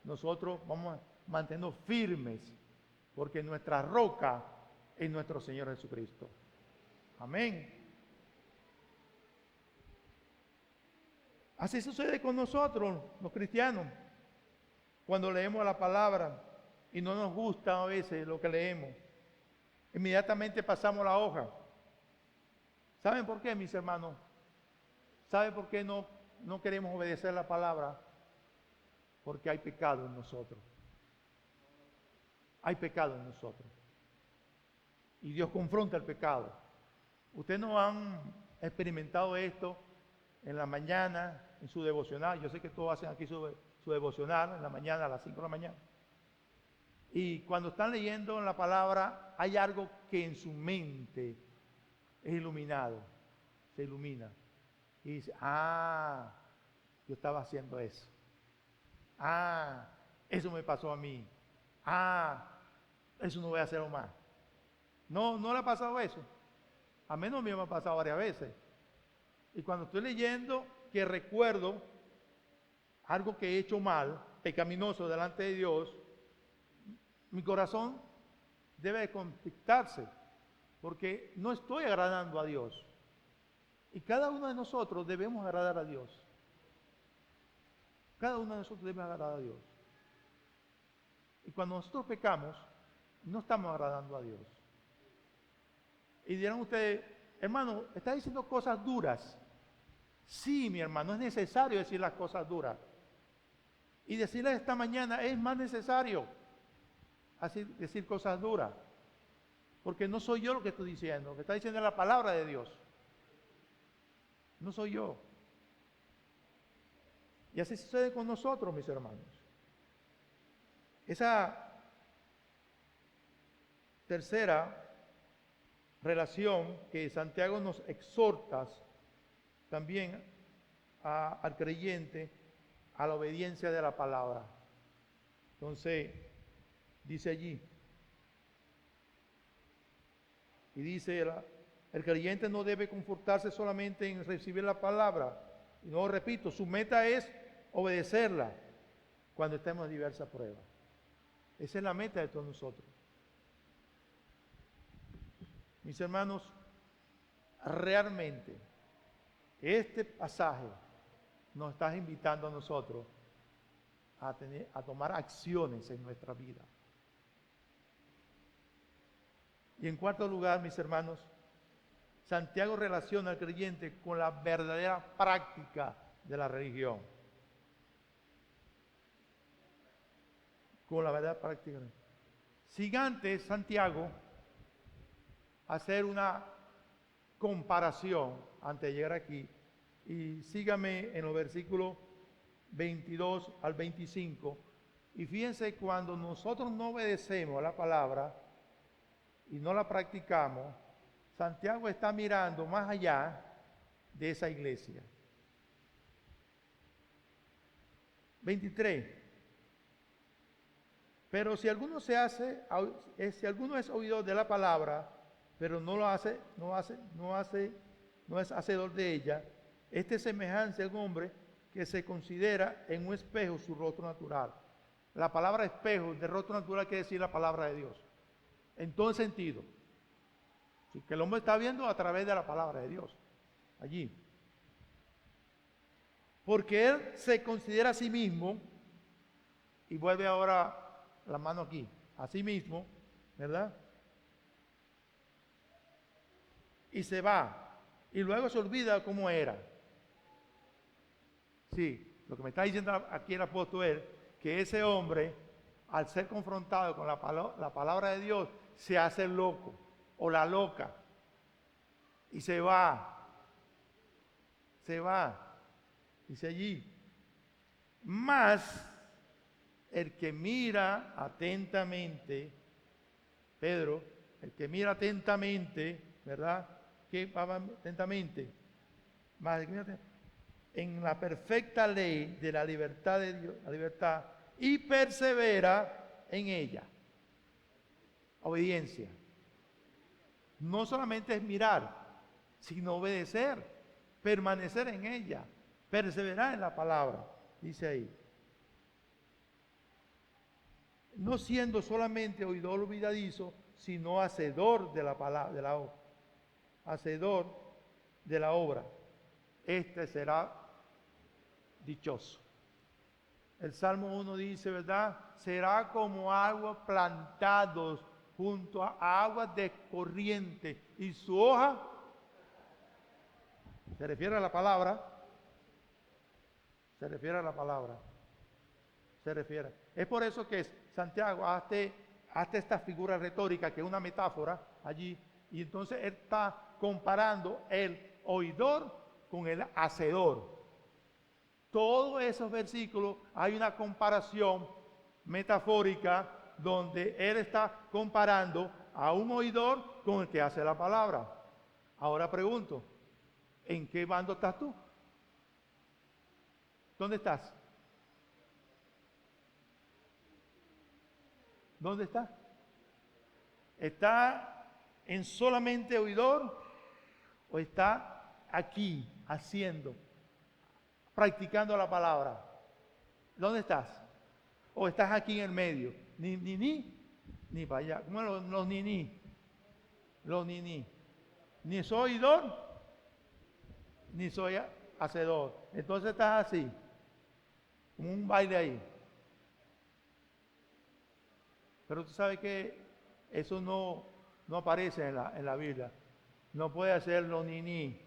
nosotros vamos a mantenernos firmes, porque nuestra roca es nuestro Señor Jesucristo. Amén. Así sucede con nosotros, los cristianos, cuando leemos la palabra y no nos gusta a veces lo que leemos. Inmediatamente pasamos la hoja. ¿Saben por qué, mis hermanos? ¿Saben por qué no queremos obedecer la palabra? Porque hay pecado en nosotros. Hay pecado en nosotros. Y Dios confronta el pecado. Ustedes no han experimentado esto en la mañana, en su devocional. Yo sé que todos hacen aquí su devocional en la mañana, a las 5 de la mañana. Y cuando están leyendo la palabra, hay algo que en su mente es iluminado, se ilumina. Y dice, yo estaba haciendo eso. Eso me pasó a mí. Eso no voy a hacerlo más. No le ha pasado eso. A menos me ha pasado varias veces. Y cuando estoy leyendo, que recuerdo algo que he hecho mal, pecaminoso delante de Dios, mi corazón debe de conflictarse, porque no estoy agradando a Dios. Y cada uno de nosotros debemos agradar a Dios. Cada uno de nosotros debe agradar a Dios. Y cuando nosotros pecamos, no estamos agradando a Dios. Y dirán ustedes, hermano, está diciendo cosas duras. Sí, mi hermano, es necesario decir las cosas duras. Y decirles esta mañana es más necesario así decir cosas duras. Porque no soy yo lo que estoy diciendo, lo que está diciendo es la palabra de Dios. No soy yo. Y así sucede con nosotros, mis hermanos. Esa tercera relación que Santiago nos exhorta también al creyente a la obediencia de la palabra. Entonces, dice allí, y dice, el creyente no debe confortarse solamente en recibir la palabra. Y no, repito, su meta es obedecerla cuando estemos en diversas pruebas. Esa es la meta de todos nosotros. Mis hermanos, realmente este pasaje nos está invitando a nosotros a tomar acciones en nuestra vida. Y en cuarto lugar, mis hermanos, Santiago relaciona al creyente con la verdadera práctica de la religión. Con la verdadera práctica. Siga antes Santiago hacer una comparación antes de llegar aquí, y sígame en los versículos 22 al 25, y fíjense, cuando nosotros no obedecemos a la palabra y no la practicamos, Santiago está mirando más allá de esa iglesia. 23. Pero si alguno si alguno es oidor de la palabra, pero no lo hace, no es hacedor de ella, este es semejante a un hombre que se considera en un espejo su rostro natural. La palabra espejo de rostro natural quiere decir la palabra de Dios. En todo sentido. Así que el hombre está viendo a través de la palabra de Dios. Allí. Porque él se considera a sí mismo, y vuelve ahora la mano aquí, a sí mismo, ¿verdad? Y se va. Y luego se olvida cómo era. Sí, lo que me está diciendo aquí el apóstol es que ese hombre, al ser confrontado con la palabra de Dios, se hace loco o la loca. Y se va. Se va. Dice allí. Más el que mira atentamente, Pedro, el que mira atentamente, ¿verdad? ¿Qué va atentamente? Más el que mira atentamente, en la perfecta ley de la libertad de Dios, la libertad, y persevera en ella. Obediencia. No solamente es mirar, sino obedecer, permanecer en ella, perseverar en la palabra, dice ahí. No siendo solamente oidor olvidadizo, sino hacedor de la palabra, de la obra. Hacedor de la obra. Este será dichoso. El Salmo 1 dice, ¿verdad? Será como aguas plantados junto a aguas de corriente y su hoja, se refiere a la palabra, se refiere. Es por eso que Santiago hace esta figura retórica, que es una metáfora allí, y entonces él está comparando el oidor con el hacedor. Todos esos versículos hay una comparación metafórica donde él está comparando a un oidor con el que hace la palabra. Ahora pregunto, ¿en qué bando estás tú? ¿Dónde estás? ¿Dónde está? ¿Está en solamente oidor o está aquí haciendo, practicando la palabra? ¿Dónde estás? ¿O estás aquí en el medio? Ni para allá. ¿Cómo los ni? Los ni. Ni soy oidor, ni soy hacedor. Entonces estás así, como un baile ahí. Pero tú sabes que eso no aparece en la Biblia. No puede hacerlo ni.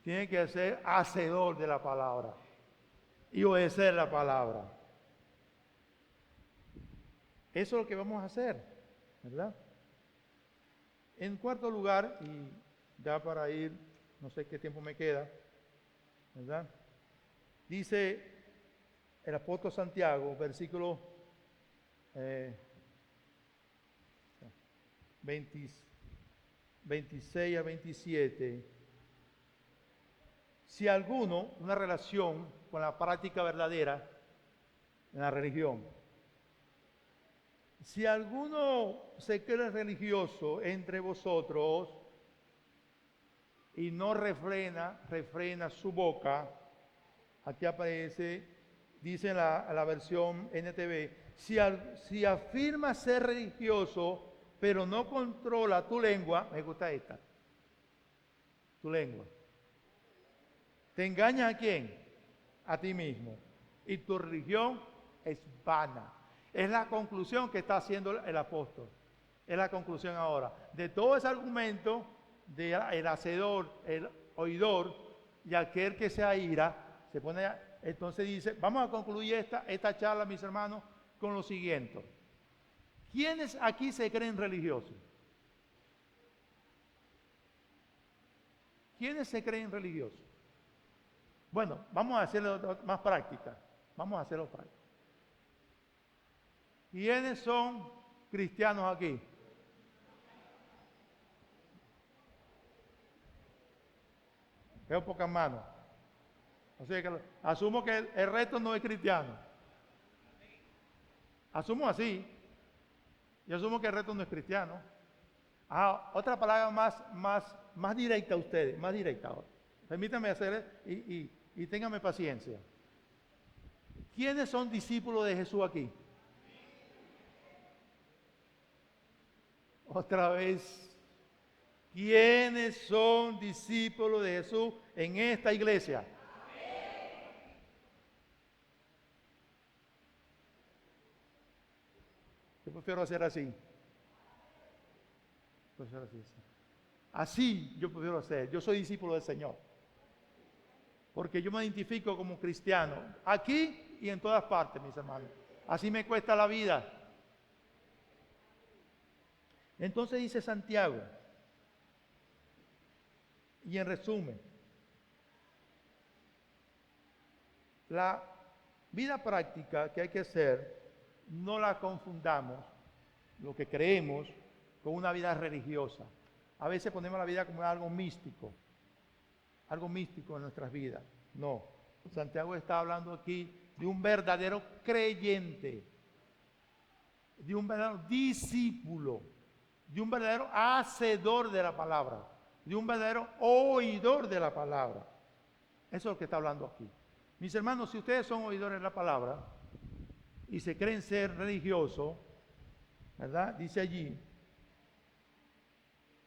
Tiene que ser hacedor de la palabra y obedecer la palabra. Eso es lo que vamos a hacer, ¿verdad? En cuarto lugar, y ya para ir, no sé qué tiempo me queda, ¿verdad? Dice el apóstol Santiago, versículo 26 a 27. Si alguno, una relación con la práctica verdadera en la religión, si alguno se cree religioso entre vosotros y no refrena su boca, aquí aparece, dice en la versión NTV, si afirma ser religioso, pero no controla tu lengua, me gusta esta, tu lengua. ¿Te engañas a quién? A ti mismo. Y tu religión es vana. Es la conclusión que está haciendo el apóstol. Es la conclusión ahora. De todo ese argumento del hacedor, el oidor y aquel que se aira, se pone, entonces dice, vamos a concluir esta charla, mis hermanos, con lo siguiente. ¿Quiénes aquí se creen religiosos? ¿Quiénes se creen religiosos? Bueno, vamos a hacerlo más práctica. Vamos a hacerlo práctica. ¿Quiénes son cristianos aquí? Veo pocas manos. O sea que asumo que el resto no es cristiano. Asumo así. Yo asumo que el resto no es cristiano. Otra palabra más directa a ustedes, más directa ahora. Permítanme hacer y ténganme paciencia. ¿Quiénes son discípulos de Jesús aquí? Otra vez. ¿Quiénes son discípulos de Jesús en esta iglesia? Yo prefiero hacer así. Así yo prefiero hacer. Yo soy discípulo del Señor. Porque yo me identifico como cristiano. Aquí y en todas partes, mis hermanos. Así me cuesta la vida. Entonces dice Santiago. Y en resumen, la vida práctica que hay que hacer, no la confundamos, lo que creemos, con una vida religiosa. A veces ponemos la vida como algo místico en nuestras vidas. No, Santiago está hablando aquí de un verdadero creyente, de un verdadero discípulo, de un verdadero hacedor de la palabra, de un verdadero oidor de la palabra. Eso es lo que está hablando aquí. Mis hermanos, si ustedes son oidores de la palabra y se creen ser religiosos, ¿verdad? Dice allí,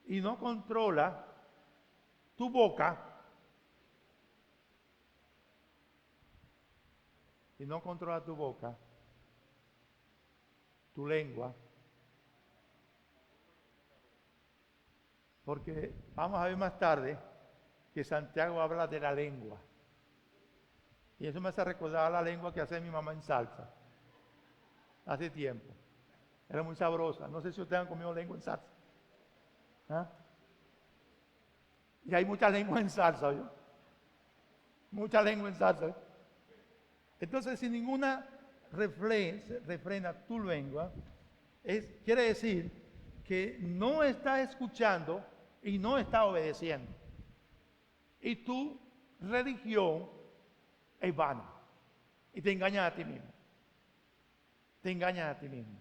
y no controla tu boca, tu lengua, porque vamos a ver más tarde que Santiago habla de la lengua. Y eso me hace recordar la lengua que hace mi mamá en salsa. Hace tiempo. Era muy sabrosa. No sé si ustedes han comido lengua en salsa. ¿Ah? Y hay mucha lengua en salsa, ¿yo? Mucha lengua en salsa. ¿Eh? Entonces, si ninguna refrena tu lengua, quiere decir que no está escuchando y no está obedeciendo. Y tu religión es vana. Y te engañas a ti mismo. Te engañas a ti mismo.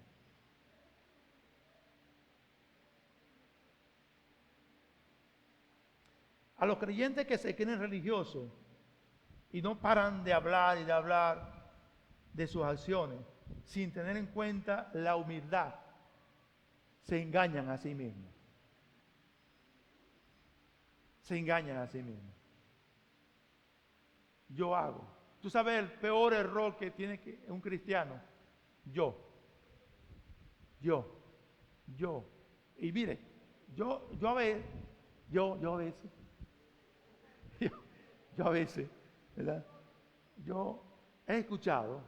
A los creyentes que se creen religiosos y no paran de hablar y de hablar de sus acciones sin tener en cuenta la humildad, se engañan a sí mismos. Se engañan a sí mismos. Yo hago. ¿Tú sabes el peor error que tiene un cristiano? Yo. Y mire, yo a veces, yo a veces, ¿verdad? Yo he escuchado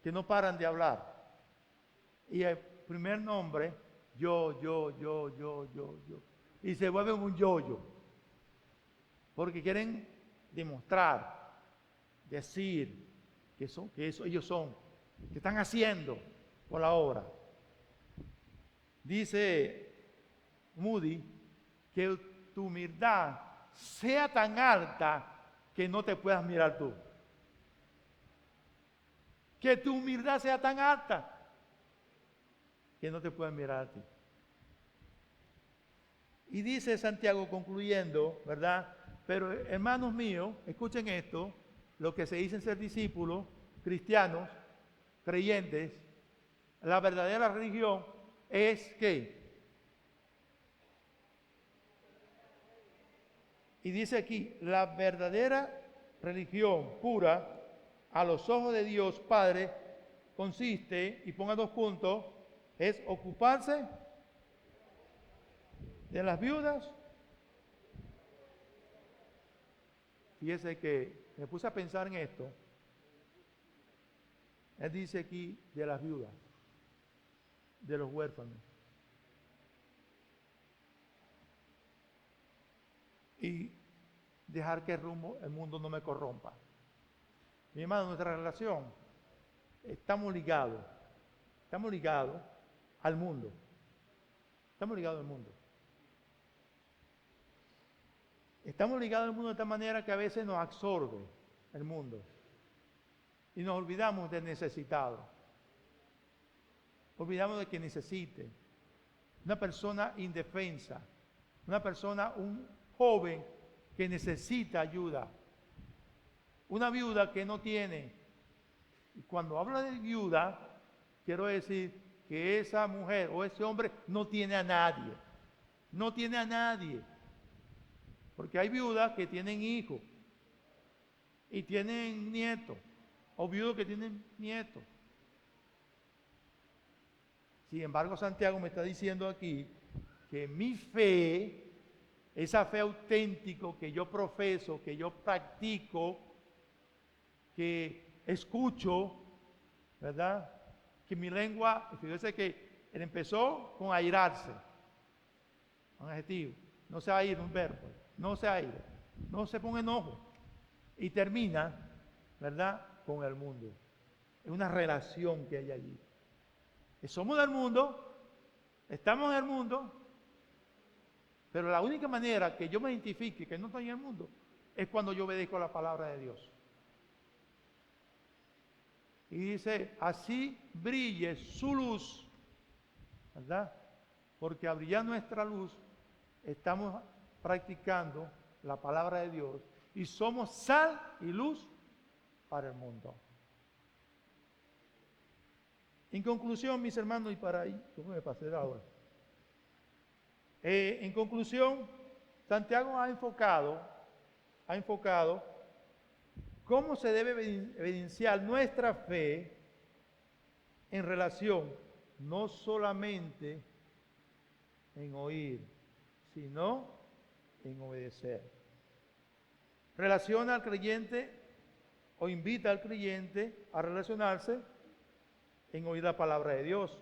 que no paran de hablar. Y el primer nombre, yo. Y se vuelven un yo. Porque quieren demostrar, decir que ellos son, que están haciendo por la obra. Dice Moody que tu humildad sea tan alta que no te puedas mirar tú. Que tu humildad sea tan alta que no te puedas mirar a ti. Y dice Santiago concluyendo, ¿verdad? Pero hermanos míos, escuchen esto, los que se dicen ser discípulos, cristianos, creyentes, la verdadera religión es que, y dice aquí, la verdadera religión pura a los ojos de Dios Padre consiste, y ponga 2 puntos, es ocuparse de las viudas. Fíjese que me puse a pensar en esto. Él dice aquí de las viudas, de los huérfanos. Y dejar que el mundo no me corrompa. Mi hermano, nuestra relación, estamos ligados al mundo. Estamos ligados al mundo. Estamos ligados al mundo de tal manera que a veces nos absorbe el mundo. Y nos olvidamos del necesitado. olvidamos de que necesite. Una persona indefensa, una persona, un joven que necesita ayuda, una viuda que no tiene. Y cuando hablo de viuda, quiero decir que esa mujer o ese hombre no tiene a nadie, no tiene a nadie. Porque hay viudas que tienen hijos y tienen nietos, o viudos que tienen nietos. Sin embargo, Santiago me está diciendo aquí que mi fe, esa fe auténtica que yo profeso, que yo practico, que escucho, ¿verdad? Que mi lengua, fíjese que él empezó con airarse, un adjetivo, no se aire, un verbo, no se aire, no se ponga enojo, y termina, ¿verdad? Con el mundo. Es una relación que hay allí. Somos del mundo, estamos en el mundo, pero la única manera que yo me identifique que no estoy en el mundo es cuando yo obedezco la palabra de Dios. Y dice, así brille su luz, ¿verdad? Porque al brillar nuestra luz, estamos practicando la palabra de Dios y somos sal y luz para el mundo. En conclusión, mis hermanos, y para ahí, ¿cómo me pasé de ahora? En conclusión, Santiago ha enfocado cómo se debe evidenciar nuestra fe en relación no solamente en oír, sino en obedecer. Relaciona al creyente o invita al creyente a relacionarse en oír la palabra de Dios.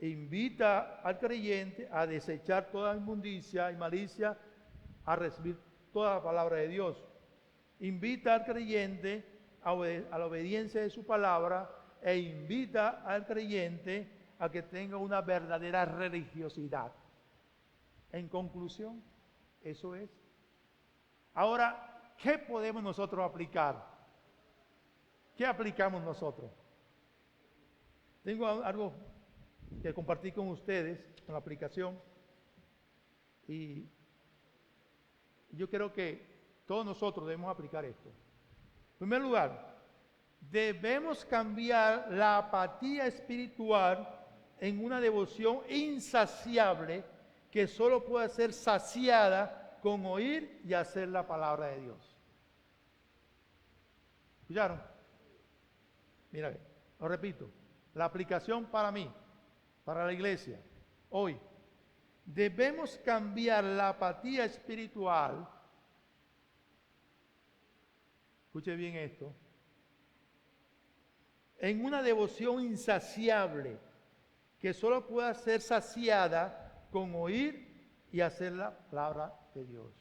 Invita al creyente a desechar toda inmundicia y malicia, a recibir toda la palabra de Dios. Invita al creyente a la obediencia de su palabra e invita al creyente a que tenga una verdadera religiosidad. En conclusión, eso es. Ahora, ¿qué podemos nosotros aplicar? ¿Qué aplicamos nosotros? Tengo algo que compartir con ustedes con la aplicación y yo creo que todos nosotros debemos aplicar esto. En primer lugar, debemos cambiar la apatía espiritual en una devoción insaciable que solo puede ser saciada con oír y hacer la palabra de Dios. ¿Escucharon? Mira, lo repito. La aplicación para mí, para la iglesia, hoy, debemos cambiar la apatía espiritual. Escuche bien esto. En una devoción insaciable que solo pueda ser saciada con oír y hacer la palabra de Dios.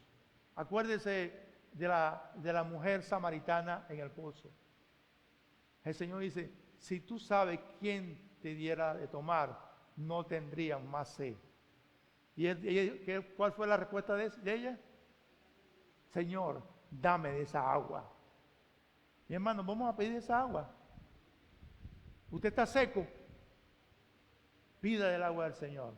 Acuérdese de la mujer samaritana en el pozo. El Señor dice, si tú sabes quién te diera de tomar, no tendrían más sed. ¿Y cuál fue la respuesta de ella? Señor, dame de esa agua. Mi hermano, vamos a pedir esa agua. Usted está seco, pida del agua del Señor.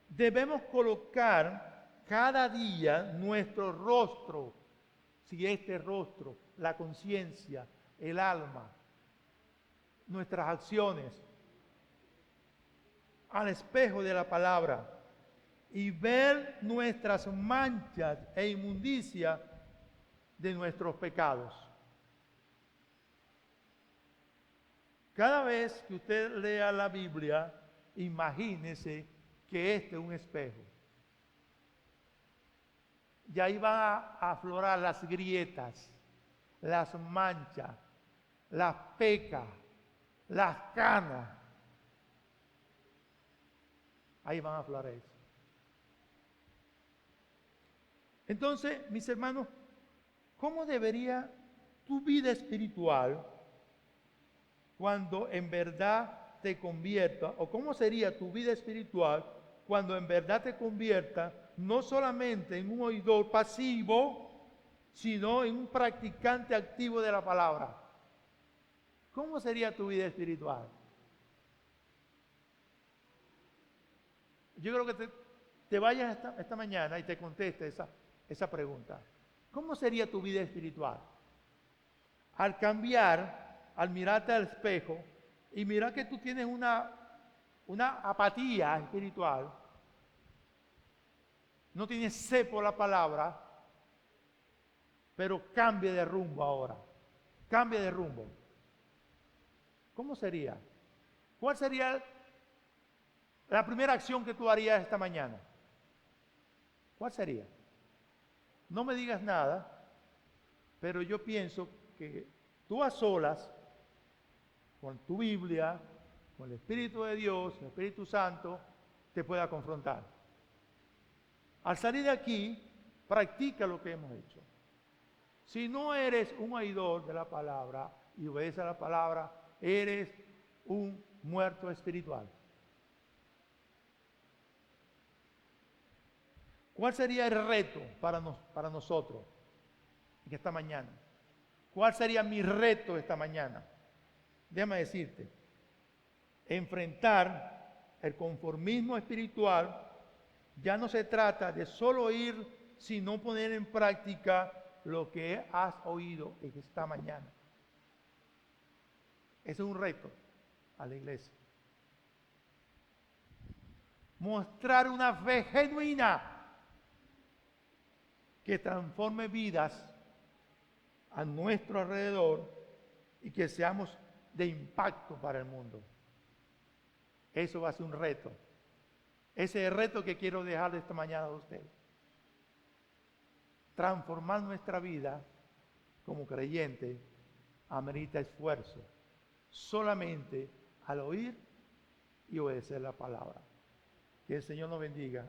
Debemos colocar cada día nuestro rostro, si este rostro, la conciencia, el alma, nuestras acciones, al espejo de la palabra y ver nuestras manchas e inmundicia de nuestros pecados. Cada vez que usted lea la Biblia, imagínese que este es un espejo. Y ahí van a aflorar las grietas, las manchas, las pecas, las canas. Ahí van a aflorar eso. Entonces, mis hermanos, ¿cómo debería tu vida espiritual cuando en verdad te convierta, o cómo sería tu vida espiritual cuando en verdad te convierta no solamente en un oidor pasivo, sino en un practicante activo de la palabra? ¿Cómo sería tu vida espiritual? Yo creo que te vayas esta mañana y te conteste esa pregunta. ¿Cómo sería tu vida espiritual? Al cambiar, al mirarte al espejo y mirar que tú tienes una apatía espiritual, no tienes sed por la palabra, pero cambie de rumbo ahora. Cambie de rumbo. ¿Cómo sería? ¿Cuál sería la primera acción que tú harías esta mañana? ¿Cuál sería? No me digas nada, pero yo pienso que tú a solas, con tu Biblia, con el Espíritu de Dios, el Espíritu Santo, te pueda confrontar. Al salir de aquí, practica lo que hemos hecho. Si no eres un oidor de la palabra y obedeces a la palabra, eres un muerto espiritual. ¿Cuál sería el reto para nosotros en esta mañana? ¿Cuál sería mi reto esta mañana? Déjame decirte, enfrentar el conformismo espiritual. Ya no se trata de solo oír, sino poner en práctica lo que has oído esta mañana. Ese es un reto a la iglesia. Mostrar una fe genuina que transforme vidas a nuestro alrededor y que seamos de impacto para el mundo. Eso va a ser un reto. Ese es el reto que quiero dejar esta mañana a ustedes. Transformar nuestra vida como creyente amerita esfuerzo. Solamente al oír y obedecer la palabra. Que el Señor nos bendiga.